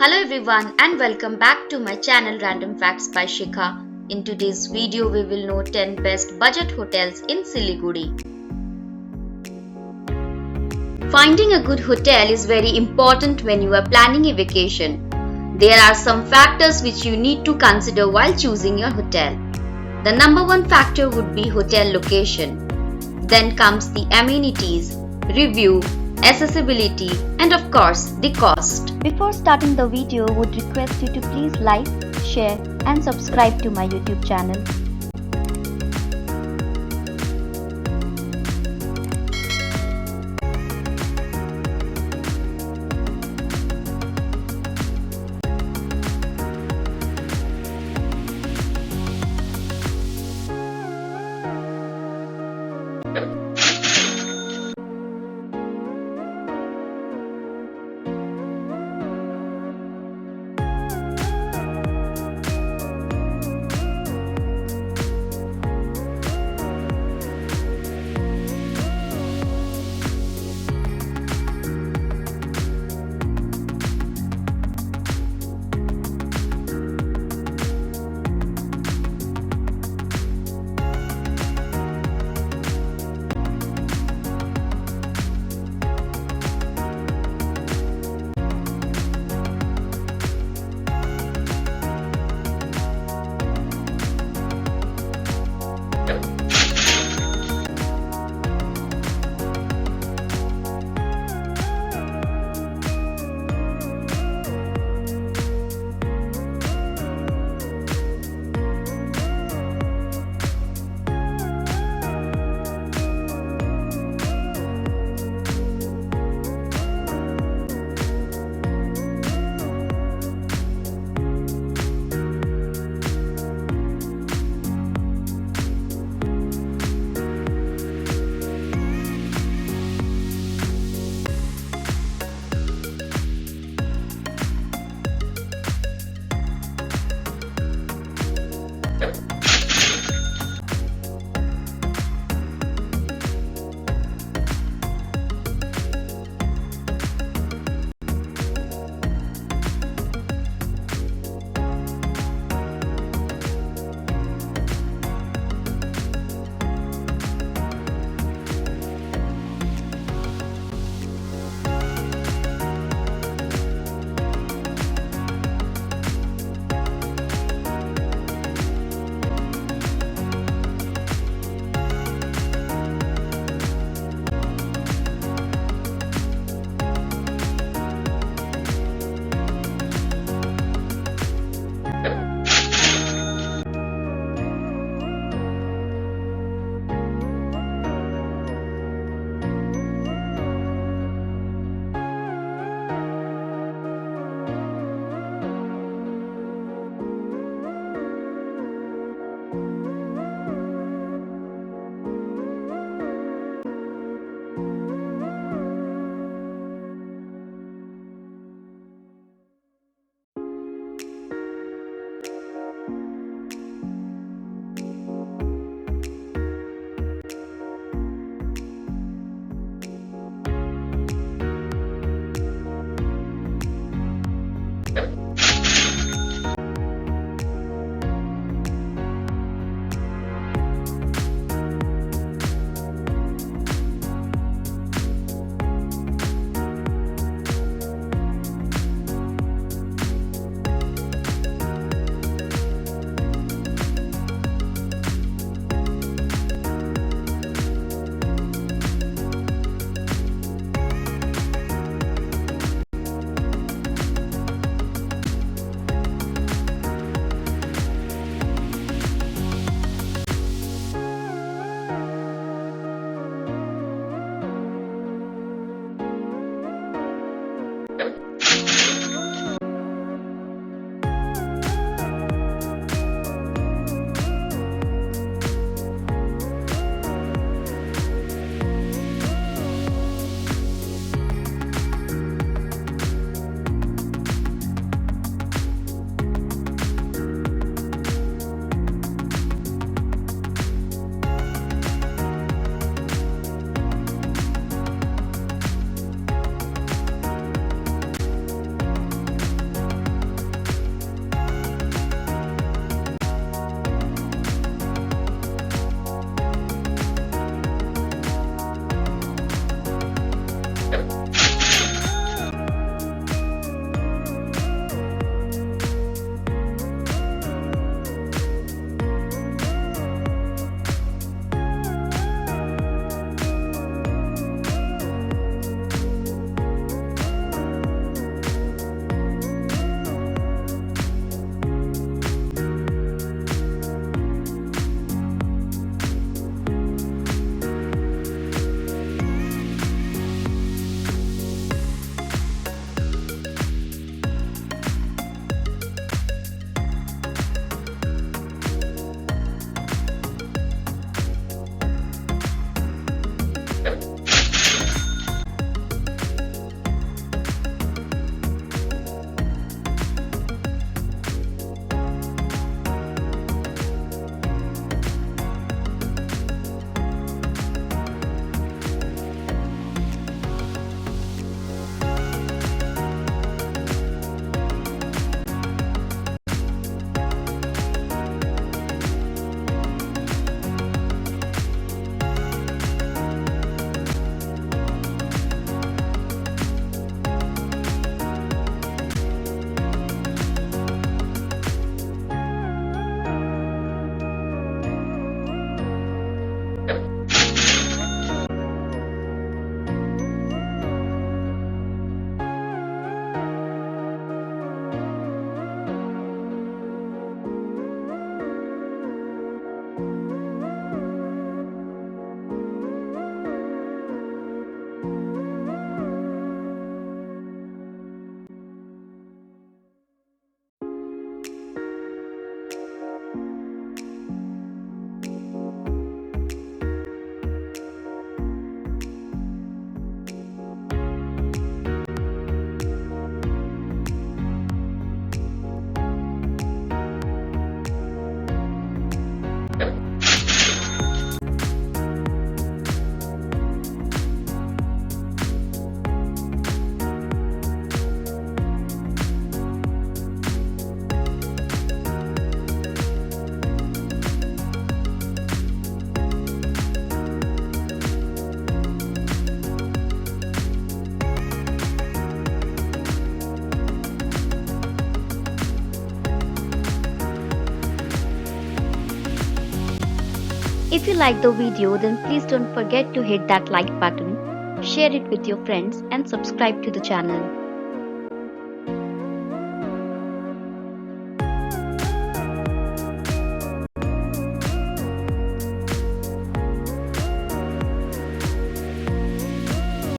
Hello everyone and welcome back to my channel Random Facts by Shikha. In today's video we will know 10 best budget hotels in Siliguri. Finding a good hotel is very important when you are planning a vacation. There are some factors which you need to consider while choosing your hotel. The number one factor would be hotel location. Then comes the amenities, review, accessibility, and of course the cost. Before starting the video, would request you to please like, share and subscribe to my YouTube channel. If you like the video, then please don't forget to hit that like button, share it with your friends and subscribe to the channel.